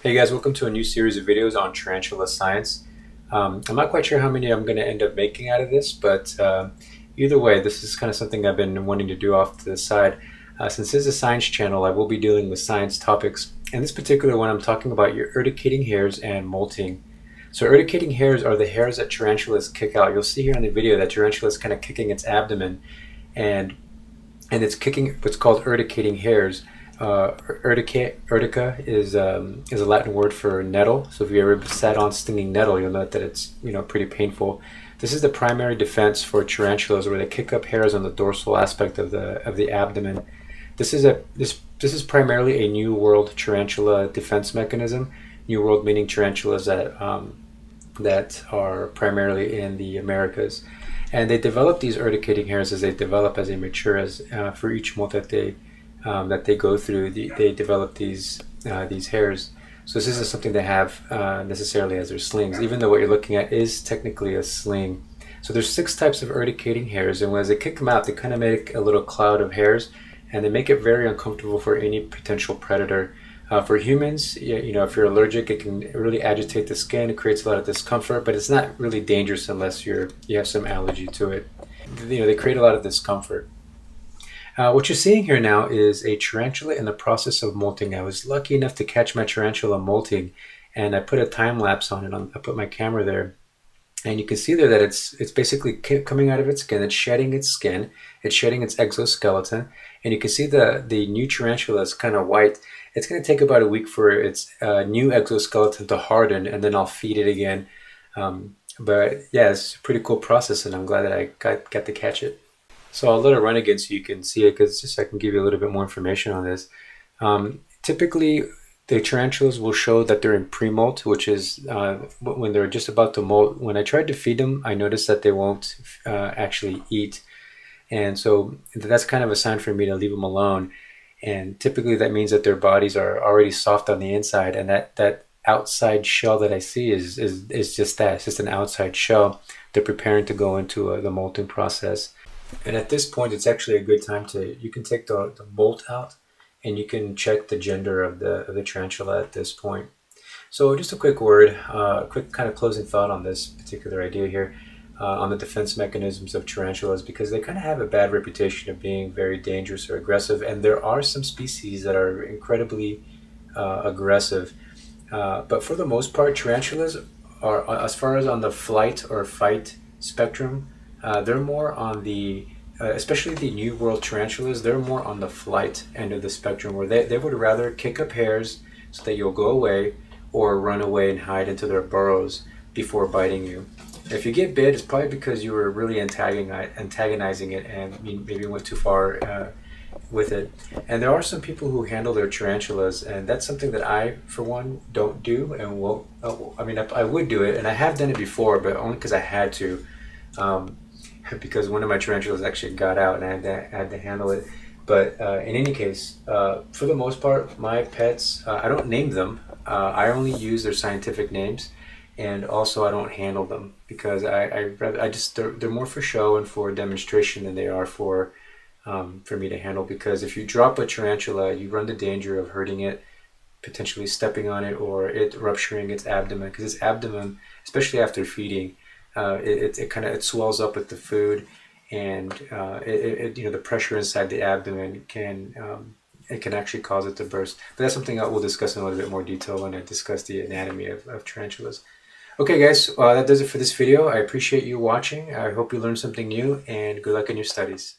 Hey guys, welcome to a new series of videos on tarantula science. I'm not quite sure how many I'm going to end up making out of this, but either way, this is kind of something I've been wanting to do off to the side. Since this is a science channel, I will be dealing with science topics. And this particular one, I'm talking about your urticating hairs and molting. So urticating hairs are the hairs that tarantulas kick out. You'll see here in the video that tarantula is kind of kicking its abdomen, and it's kicking what's called urticating hairs. Urtica is a Latin word for nettle. So if you ever sat on stinging nettle, you'll note that it's pretty painful. This is the primary defense for tarantulas, where they kick up hairs on the dorsal aspect of the abdomen. This is primarily a New World tarantula defense mechanism. New World meaning tarantulas that are primarily in the Americas, and they develop these urticating hairs as they mature. As for each molt that they go through, they develop these hairs. So this isn't something they have necessarily as their slings, even though what you're looking at is technically a sling. So there's 6 types of urticating hairs, and as they kick them out, they kind of make a little cloud of hairs, and they make it very uncomfortable for any potential predator. For humans, if you're allergic, it can really agitate the skin. It creates a lot of discomfort, but it's not really dangerous unless you have some allergy to it. They create a lot of discomfort. What you're seeing here now is a tarantula in the process of molting. I was lucky enough to catch my tarantula molting, and I put a time lapse on it. I put my camera there, and you can see there that it's basically coming out of its skin. It's shedding its skin. It's shedding its exoskeleton, and you can see the new tarantula is kind of white. It's going to take about a week for its new exoskeleton to harden, and then I'll feed it again. But yeah, it's a pretty cool process, and I'm glad that I got to catch it. So I'll let it run again so you can see it, because just so I can give you a little bit more information on this. Typically, the tarantulas will show that they're in pre-molt, which is when they're just about to molt. When I tried to feed them, I noticed that they won't actually eat. And so that's kind of a sign for me to leave them alone. And typically that means that their bodies are already soft on the inside, and that outside shell that I see is just that. It's just an outside shell. They're preparing to go into the molting process. And at this point, it's actually a good time you can take the molt out, and you can check the gender of the tarantula at this point. So just a quick word, quick kind of closing thought on this particular idea here, on the defense mechanisms of tarantulas, because they kind of have a bad reputation of being very dangerous or aggressive, and there are some species that are incredibly aggressive. But for the most part, tarantulas are, as far as on the flight or fight spectrum, they're more on especially the New World tarantulas, they're more on the flight end of the spectrum, where they would rather kick up hairs so that you'll go away, or run away and hide into their burrows before biting you. If you get bit, it's probably because you were really antagonizing it, and maybe went too far with it. And there are some people who handle their tarantulas, and that's something that I, for one, don't do, and won't. I would do it, and I have done it before, but only because I had to. Because one of my tarantulas actually got out, and I had to handle it. But in any case, for the most part, my pets, I don't name them. I only use their scientific names, and also I don't handle them, because they're more for show and for demonstration than they are for me to handle. Because if you drop a tarantula, you run the danger of hurting it, potentially stepping on it, or it rupturing its abdomen, because its abdomen, especially after feeding, it swells up with the food, and the pressure inside the abdomen can actually cause it to burst. But that's something that we'll discuss in a little bit more detail when I discuss the anatomy of tarantulas. Okay guys, that does it for this video. I appreciate you watching. I hope you learned something new, and good luck in your studies.